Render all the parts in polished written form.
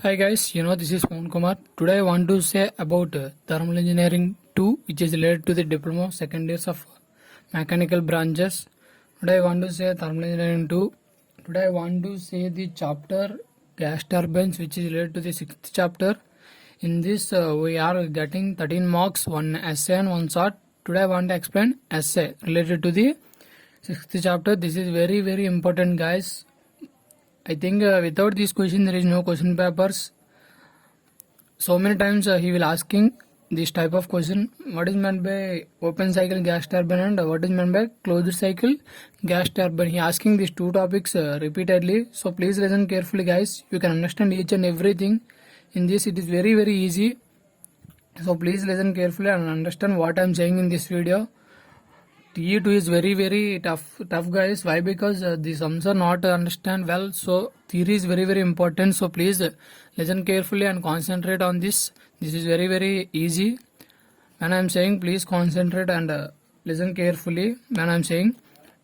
Hi guys, this is Mohan Kumar. Today I want to say about Thermal Engineering 2, which is related to the diploma second years of mechanical branches. Today I want to say Thermal Engineering 2. Today I want to say the chapter gas turbines, which is related to the sixth chapter. In this we are getting 13 marks, one essay and one short. Today I want to explain essay related to the sixth chapter. This is very important, guys. I think without this question there is no question papers. So many times he will asking this type of question: what is meant by open cycle gas turbine and what is meant by closed cycle gas turbine. He asking these two topics repeatedly. So please listen carefully, guys. You can understand each and everything. In this it is very easy. So please listen carefully and understand what I am saying in this video. TE2 is very tough guys. Why? Because the sums are not understand well, so theory is very important. So please listen carefully and concentrate on this. This is very easy. When I am saying, please concentrate and listen carefully. When I am saying,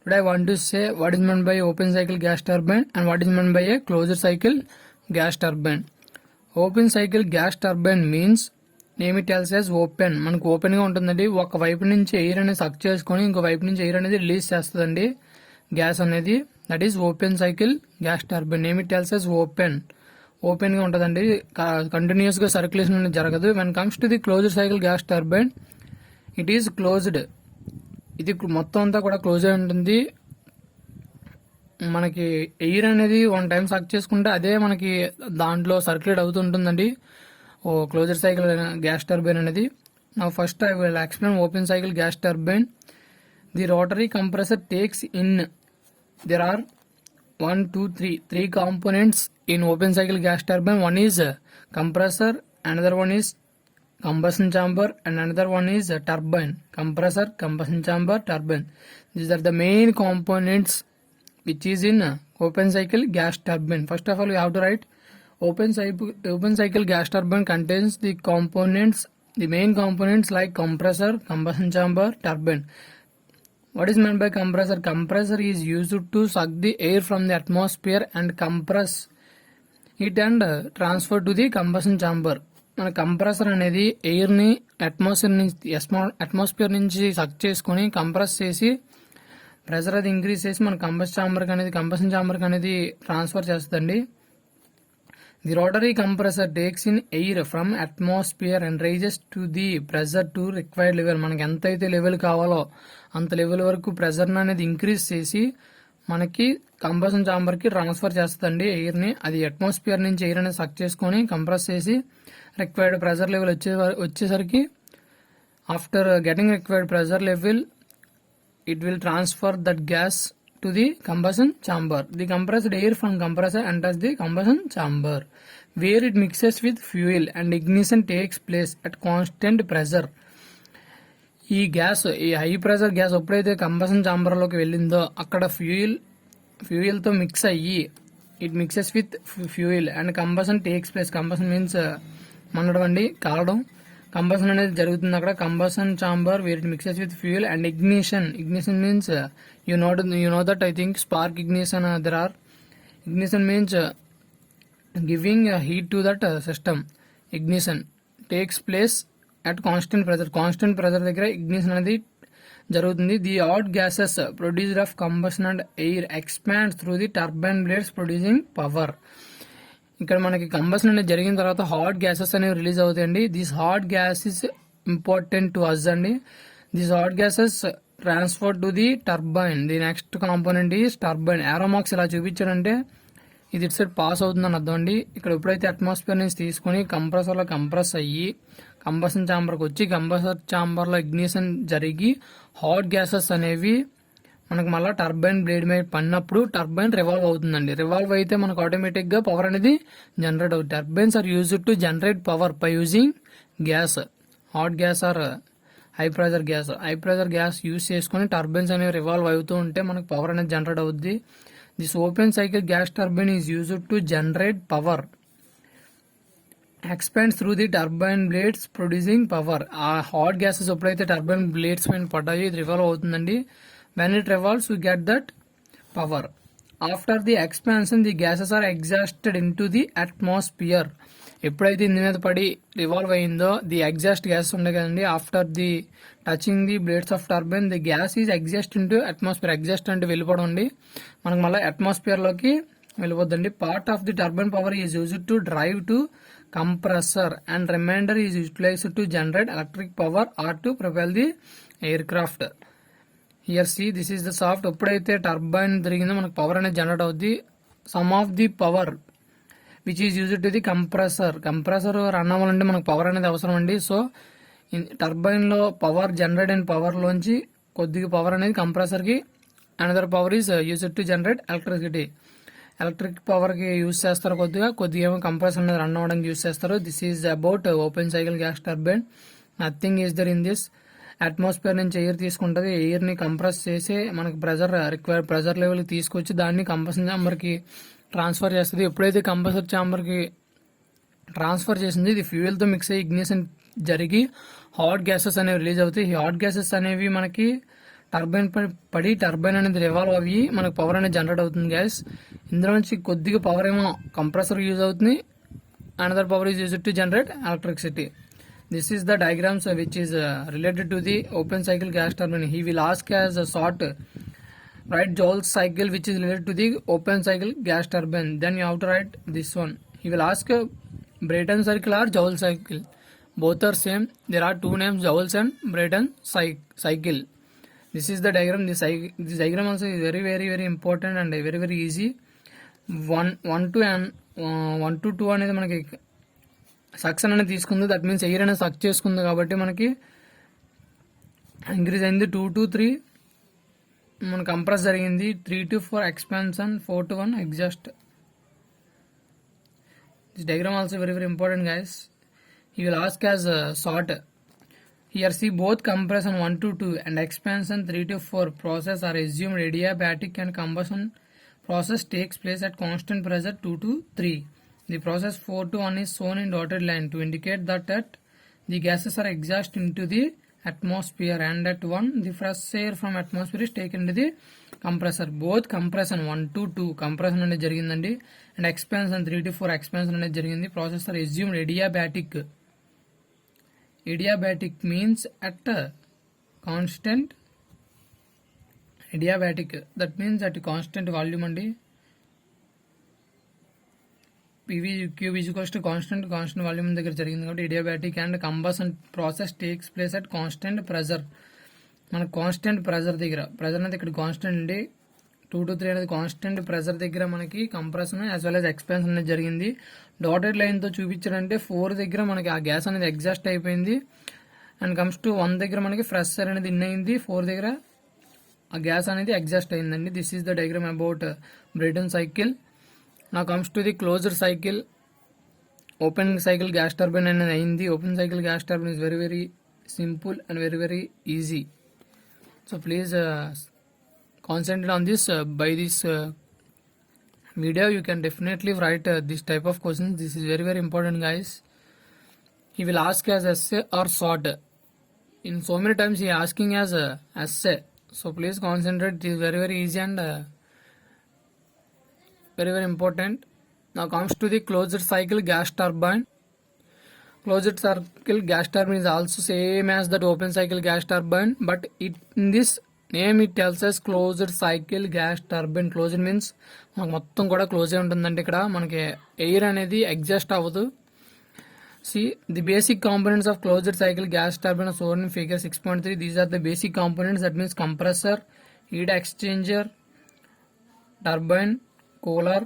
today I want to say what is meant by open cycle gas turbine and what is meant by a closed cycle gas turbine. Open cycle gas turbine means name it tells as open. మనకు open గా ఉంటుందండి. ఒక వైపు నుంచి air అనేది సక్ చేసుకుని ఇంకో వైపు నుంచి ఎయిర్ అనేది రిలీజ్ చేస్తుందండి గ్యాస్ అనేది. That is open cycle gas turbine. Name it tells as open గా ఉంటుందండి. కంటిన్యూస్ గా సర్క్యులేషన్ అనేది జరగదు. When comes to the closed cycle gas turbine, it is closed. ఇది మొత్తం అంతా కూడా క్లోజ్ అయి ఉంటుంది. మనకి ఎయిర్ అనేది వన్ టైం సక్ చేసుకుంటే అదే మనకి దాంట్లో circulate అవుతుంటుందండి. Closed cycle gas turbine అనేది. Now first I will explain open cycle gas turbine. The rotary compressor takes in, there are 3 components in open cycle gas turbine. One is compressor, another one is combustion chamber and another one is turbine. Compressor, combustion chamber, turbine. These are the main components which is in open cycle gas turbine. First of all we have to write open cycle gas turbine contains the components, the main components like compressor, combustion chamber, turbine. What is meant by compressor? Compressor is used to suck the air from the atmosphere and compress it and transfer to the combustion chamber. మన compressor అనేది air ని atmosphere నుంచి సక్ చేసుకుని compress చేసి pressure అది increase చేసి మన combustion chamber అనేది ట్రాన్స్ఫర్ చేస్తుందండి. The rotary compressor takes in air from atmosphere and raises to the pressure to required level. మనకి ఎంత అయితే లెవెల్ కావాలో అంత లెవెల్ వరకు ప్రెషర్ అనేది ఇంక్రీజ్ చేసి మనకి కంబషన్ ఛాంబర్ కి ట్రాన్స్ఫర్ చేస్తుందండి ఎయిర్ ని. అది అట్మాస్ఫియర్ నుంచి ఎయిర్ అనేది సక్ చేసుకొని కంప్రెస్ చేసి రిక్వైర్డ్ ప్రెషర్ లెవెల్ వచ్చేసరికి after getting required pressure level it will transfer that gas to the combustion chamber. The compressed air from compressor enters the combustion chamber where it mixes with fuel and ignition takes place at constant pressure. ఈ high pressure gas ఎప్పుడైతే combustion chamber లోకి వెళ్ళిందో అక్కడ fuel తో mix అయ్యి it mixes with fuel and combustion takes place. Combustion means మండడం అండి, కాలడం. కంబషన్ అనేది జరుగుతుంది అక్కడ. Combustion chamber where it mixes with fuel and ignition means you know that I think spark ignition there are. Ignition means giving heat to that system. Ignition takes place at constant pressure దగ్గర ignition అనేది జరుగుతుంది. The hot gases produced of combustion and air expands through the turbine blades producing power. ఇక్కడ మనకి combustion అనేది జరిగిన తర్వాత hot gases అనేవి release అవుతాయండి. This hot gas is important to us అండి. This hot gases transfer to the turbine. The next component is turbine. Arrow marks ఇలా చూపించాడంటే ఇది ఇటు సైడ్ పాస్ అవుతుందని అర్థం అండి. ఇక్కడ ఎప్పుడైతే అట్మాస్ఫియర్ నుంచి తీసుకుని కంప్రెసర్ లో కంప్రెస్ అయ్యి కంబషన్ ఛాంబర్కి వచ్చి కంబషన్ ఛాంబర్ లో ఇగ్నిషన్ జరిగి హాట్ గ్యాసెస్ అనేవి మనకు మళ్ళీ టర్బైన్ బ్లేడ్ మీద పడినప్పుడు టర్బైన్ రివాల్వ్ అవుతుందండి. రివాల్వ్ అయితే మనకు ఆటోమేటిక్ గా పవర్ అనేది జనరేట్ అవుతుంది. Turbines are used to generate power by using gas, hot gas or high pressure gas use చేసుకుని టర్బైన్స్ అనేవి రివాల్వ్ అవుతూ ఉంటే మనకు పవర్ అనేది జనరేట్ అవుద్ది. This open cycle gas turbine is used to generate power, expands through the turbine blades producing power. ఆ hot gases ఎప్పుడైతే turbine blades పైన పడ్డాయో ఇది రివాల్వ్ అవుతుందండి. When it revolves, we get that power. After the expansion the gases are exhausted into the atmosphere. ఎప్పుడైతే ఇందు మీద పడి రివాల్వ్ అయిందో ది ఎగ్జాస్ట్ గ్యాస్ ఉండే కదండి, after the touching the blades of turbine the gas is exhaust into atmosphere. Exhaust అంటే వెళ్ళిపోవడం అండి, మనకు మళ్ళీ అట్మాస్ఫియర్ లోకి వెళ్ళిపోద్దండి. Part of the turbine power is used to drive to compressor and remainder is utilized to generate electric power or to propel the aircraft. Here see, this is the shaft. ఎప్పుడైతే turbine తిరిగిందో మనకు power అనేది generate అవుద్ది. Some of the power which is used to the compressor. Compressor run అవ్వాలంటే మనకు power అనేది అవసరం అండి. So turbine లో పవర్ జనరేట్ అయిన పవర్ లోంచి కొద్దిగా పవర్ అనేది కంప్రెసర్ కి, another power is used to generate electricity. Electric power కి యూజ్ చేస్తారు, కొద్దిగా ఏమో కంప్రెసర్ అనేది రన్ అవ్వడానికి యూజ్ చేస్తారు. This is about open cycle gas turbine. Nothing is there in this. Atmosphere నుంచి ఎయిర్ తీసుకుంటది, ఎయిర్ ని కంప్రెస్ చేసి మనకి ప్రెజర్ లెవెల్ కి తీసుకొచ్చి దాన్ని కంప్రెషన్ ఛాంబర్ కి ట్రాన్స్ఫర్ చేస్తుంది. ఎప్పుడైతే కంప్రెసర్ ఛాంబర్ కి ట్రాన్స్ఫర్ చేసింది, ఇది ఫ్యూయల్ తో మిక్స్ అయ్యి ఇగ్నిషన్ జరిగి హాట్ గ్యాసెస్ అనేవి రిలీజ్ అవుతాయి. ఈ హాట్ గ్యాసెస్ అనేవి మనకి టర్బైన్ పడి టర్బైన్ అనేది రివాల్వ్ అయ్యి మనకు పవర్ అనేది జనరేట్ అవుతుంది గ్యాస్. ఇందులో నుంచి కొద్దిగా పవర్ ఏమో కంప్రెసర్ యూజ్ అవుతుంది, another power is used to generate electricity. This is the diagrams which is related to the open cycle gas turbine. He will ask as a short write Joule cycle which is related to the open cycle gas turbine. Then you have to write this one. He will ask Brayton cycle or Joule cycle. Both are same. There are two names, Joule and Brayton cycle. This is the diagram. This diagram also is very very very important and very very easy. 1 to 2 అనేది మనకి suction అనేది తీసుకుంది, that means air అనేది సక్ చేసుకుంది కాబట్టి మనకి increase అయింది. 2 to 3 మన కంప్రెస్ జరిగింది, 3 to 4 expansion, 4 to 1 exhaust. This diagram also very very important guys. He will ask as short. Here see both compression 1 to 2 and expansion 3 to 4 process are assumed adiabatic and combustion process takes place at constant pressure 2 to 3. The process 4 to 1 is shown in dotted line to indicate that the gases are exhausted into the atmosphere, and at 1 the fresh air from atmosphere is taken into the compressor. Both compression 1 to 2 compression అనేది జరిగిందండి, and expansion 3 to 4 expansion అనేది జరిగింది. Process are assumed adiabatic. Adiabatic means at constant. Adiabatic, that means at constant volume అండి. PV cube is equals to constant volume దగ్గర జరిగింది కాబట్టి adiabatic. And combustion process takes place at constant pressure. మన constant pressure దగ్గర, pressure అనేది ఇక్కడ constant అండి. 2 to 3 అనేది కాన్స్టెంట్ ప్రెజర్ దగ్గర మనకి compression as well as expansion అనేది జరిగింది. డాటెడ్ లైన్ తో చూపించారంటే 4 దగ్గర మనకి ఆ గ్యాస్ అనేది ఎగ్జాస్ట్ అయిపోయింది, అండ్ కమ్స్ టు 1 దగ్గర మనకి ఫ్రెష్ ఎయిర్ అనేది ఇన్ అయింది, 4 దగ్గర ఆ గ్యాస్ అనేది ఎగ్జాస్ట్ అయిందండి. This is the diagram about Brayton cycle. Now comes to the closed cycle. Open cycle gas turbine అనేది అయింది. Open cycle gas turbine is very very simple and very very easy. So please concentrate on this. By this video you can definitely write this type of questions. This is very very important guys. He will ask as essay or short. In so many times he asking as essay, so please concentrate. It is very very easy and very very important. Now comes to the closed cycle gas turbine. Closed cycle gas turbine is also same as that open cycle gas turbine, but it in this name it tells us closed cycle gas turbine. Closed means మనకు మొత్తం కూడా close అయి ఉంటుందండి. ఇక్కడ మనకి air అనేది exhaust అవ్వదు. See the basic components of closed cycle gas turbine are shown in figure 6.3. These are the basic components, that means compressor, heat exchanger, turbine, cooler.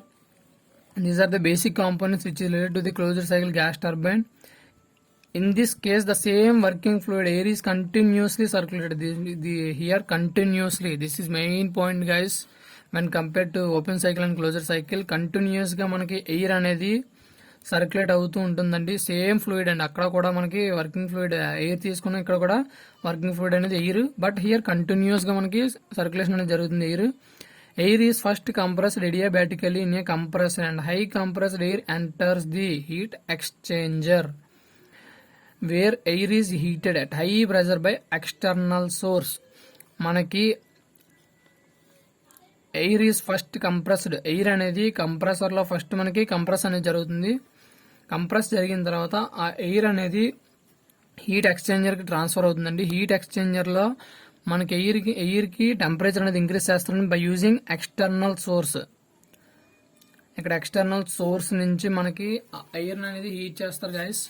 These are the basic components which is related to the closed cycle gas turbine. In this case the same working fluid air is continuously circulated. Here continuously, this is main point guys. When compared to open cycle and closed cycle, continuous గా మనకి air అనేది circulate అవుతూ ఉంటుందండి. Same fluid అండి, అక్కడ కూడా మనకి working fluid air తీసుకున్న, ఇక్కడ కూడా వర్కింగ్ ఫ్లూయిడ్ అనేది ఎయిర్, బట్ హియర్ కంటిన్యూస్ గా మనకి సర్క్యులేషన్ అనేది జరుగుతుంది. Air is first compressed adiabatically in a compressor and high compressed air enters the heat exchanger where air is heated at high pressure by external source. మనకి air is first compressed. Air అనేది compressor లో first మనకి compress అనేది జరుగుతుంది. Compress జరిగిన తర్వాత ఆ air అనేది హీట్ ఎక్స్చేంజర్ కి ట్రాన్స్ఫర్ అవుతుందండి. హీట్ ఎక్స్చేంజర్ లో మనకి ఎయిర్ కి టెంపరేచర్ అనేది ఇంక్రీజ్ చేస్తుంది బై యూజింగ్ ఎక్స్టర్నల్ సోర్స్. ఇక్కడ ఎక్స్టర్నల్ సోర్స్ నుంచి మనకి ఎయిర్ అనేది హీట్ చేస్తారు గైస్.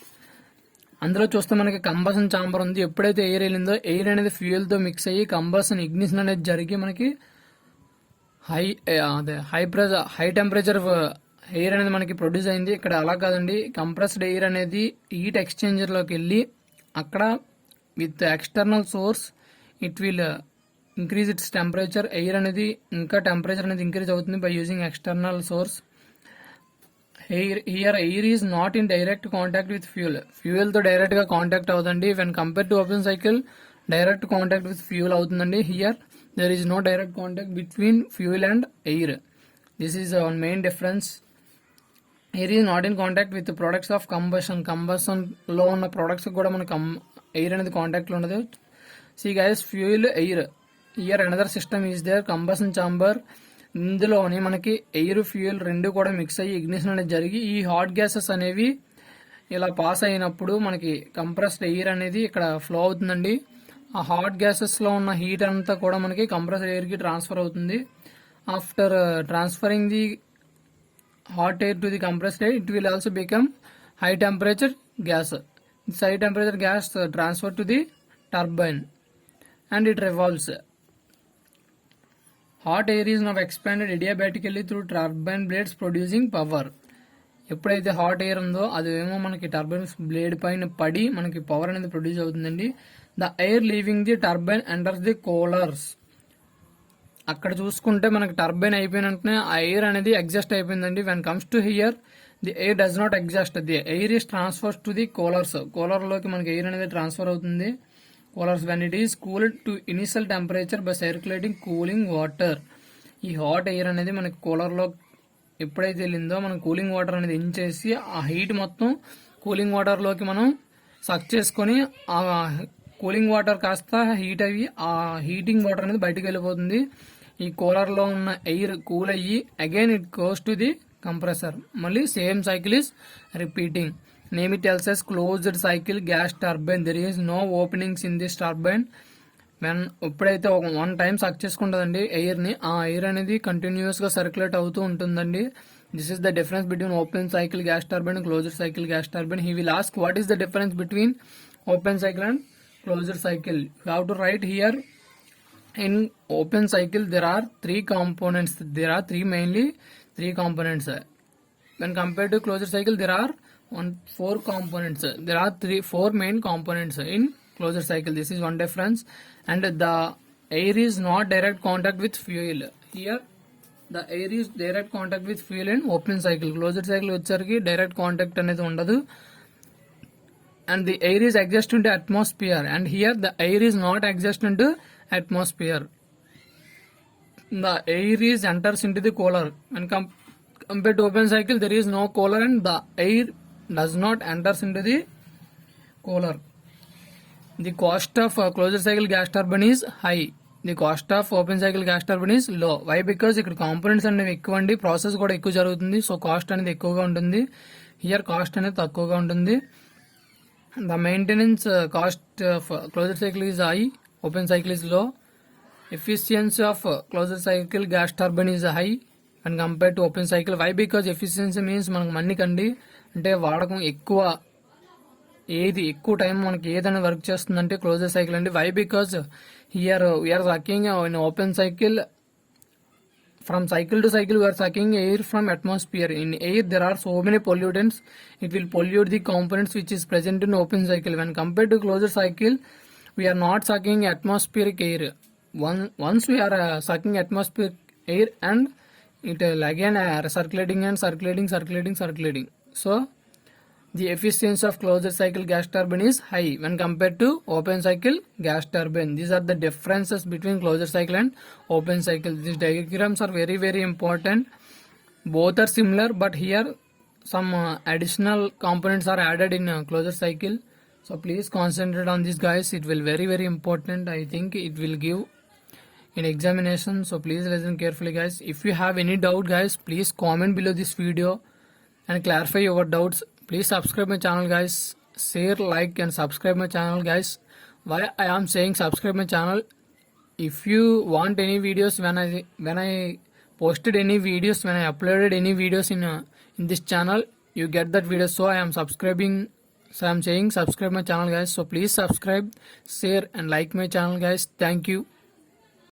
అందులో చూస్తే మనకి కంబషన్ చాంబర్ ఉంది. ఎప్పుడైతే ఎయిర్ వెళ్ళిందో ఎయిర్ అనేది ఫ్యూయల్ తో మిక్స్ అయ్యి కంబషన్ ఇగ్నిషన్ అనేది జరిగి మనకి హై టెంపరేచర్ ఎయిర్ అనేది మనకి ప్రొడ్యూస్ అయింది. ఇక్కడ అలా కాదండి, కంప్రెస్డ్ ఎయిర్ అనేది హీట్ ఎక్స్చేంజర్ లోకి వెళ్ళి అక్కడ with external source it will increase its temperature. Air అనేది ఇంకా టెంపరేచర్ అనేది ఇంక్రీజ్ అవుతుంది by using external source. Air is not in direct contact with fuel తో డైరెక్ట్ గా కాంటాక్ట్ అవుతుంది. When compare to open cycle direct contact with fuel అవుతుందండి. Here there is no direct contact between fuel and air. This is one main difference. Air is not in contact with the products of combustion లో ఉన్న products కూడా మనకు air అనేది contact లో ఉండదు. See guys, fuel, air, here another system is there, combustion chamber. ఇందులోని మనకి air fuel రెండు కూడా మిక్స్ అయ్యి ఇగ్నిషన్ అనేది జరిగి ఈ హాట్ గ్యాసెస్ అనేవి ఇలా పాస్ అయినప్పుడు మనకి కంప్రెస్డ్ ఎయిర్ అనేది ఇక్కడ ఫ్లో అవుతుందండి. ఆ హాట్ గ్యాసెస్ లో ఉన్న హీట్ అంతా కూడా మనకి కంప్రెస్డ్ ఎయిర్ కి ట్రాన్స్ఫర్ అవుతుంది. After transferring the hot air to the compressed air it will also become high temperature gas. This high temperature gas transfer to the turbine and it revolves. Hot air is now expanded adiabatically through turbine blades producing power. ఎప్పుడైతే hot air ఉందో అదేమో మనకి turbine blade పైన పడి మనకి power అనేది produce అవుతుందండి. The air leaving the turbine enters the coolers. అక్కడ చూసుకుంటే మనకి టర్బైన్ అయిపోయిన వెంటనే ఆ ఎయిర్ అనేది ఎగ్జాస్ట్ అయిపోయిందండి. When comes to hear the air does not exhaust, the air is transfer to the coolers. Cooler లోకి మనకి ఎయిర్ అనేది ట్రాన్స్ఫర్ అవుతుంది. Coolers when it is cooled to initial temperature by circulating cooling water. ఈ hot air అనేది మనకి cooler లో ఎప్పుడైతే వెళ్ళిందో మనం కూలింగ్ వాటర్ అనేది ఇంచేసి ఆ హీట్ మొత్తం కూలింగ్ వాటర్ లోకి మనం సక్ చేసుకొని ఆ కూలింగ్ వాటర్ కాస్త హీట్ అయ్యి ఆ హీటింగ్ వాటర్ అనేది బయటకు వెళ్ళిపోతుంది. ఈ కూలర్ లో ఉన్న ఎయిర్ కూల్ అయ్యి again it goes to the compressor. మళ్ళీ same cycle is repeating. Name it tells us closed cycle gas turbine. There is no openings in this turbine. When ఎప్పుడైతే one time suck చేసుకుంటుందండి air ని, ఆ air అనేది continuous గా circulate అవుతూ ఉంటుందండి. This is the difference between open cycle gas turbine, closed cycle gas turbine. He will ask what is the difference between open cycle and closed cycle. You have to write here, in open cycle there are three components. There are mainly three components. When compared to closed cycle there are four components. There are four main components in closed cycle. This is one difference. And the air is not direct contact with fuel. Here the air is direct contact with fuel in open cycle. Closed cycle వచ్చరికి direct contact అనేది ఉండదు. And the air is adjusted into atmosphere, and here the air is not adjusted into atmosphere. The air is enters into the cooler. When compared to open cycle there is no cooler and the air does not enters into the cooler. The cost of closed cycle gas turbine is high. The cost of open cycle gas turbine is low. Why? Because ఇక్కడ components అనేవి ఎక్కువ అండి, process కూడా ఎక్కువ జరుగుతుంది. So cost అనేది ఎక్కువగా ఉంటుంది. హియర్ కాస్ట్ అనేది తక్కువగా ఉంటుంది. The maintenance cost of closed cycle is high, open cycle is low. Efficiency of closed cycle gas turbine is high when compared to open cycle. Why? Because efficiency means మనకు money కండి, అంటే వాడకం ఎక్కువ, ఏది ఎక్కువ టైం మనకి ఏదైనా work చేస్తుందంటే క్లోజ్డ్ సైకిల్ అండి. Why? Because here we're sucking in open cycle, from cycle to cycle we are sucking air from atmosphere. In air there are so many pollutants, it will pollute the components which is present in open cycle. When compared to closed cycle we are not sucking atmospheric air. Once we are sucking atmospheric air and it again circulating and circulating. So the efficiency of closed cycle gas turbine is high when compared to open cycle gas turbine. These are the differences between closed cycle and open cycle. These diagrams are very very important. Both are similar, but here some additional components are added in closed cycle. So please concentrate on this guys. It will very very important. I think it will give in examination. So please listen carefully, guys. If you have any doubt, guys, please comment below this video and clarify your doubts. Please subscribe my channel, guys. Share, like and subscribe my channel, guys. Why I am saying subscribe my channel? If you want any videos when I posted any videos, when I uploaded any videos in this channel, you get that video. So I am subscribing. So I am saying subscribe my channel, guys. So please subscribe, share and like my channel, guys. Thank you.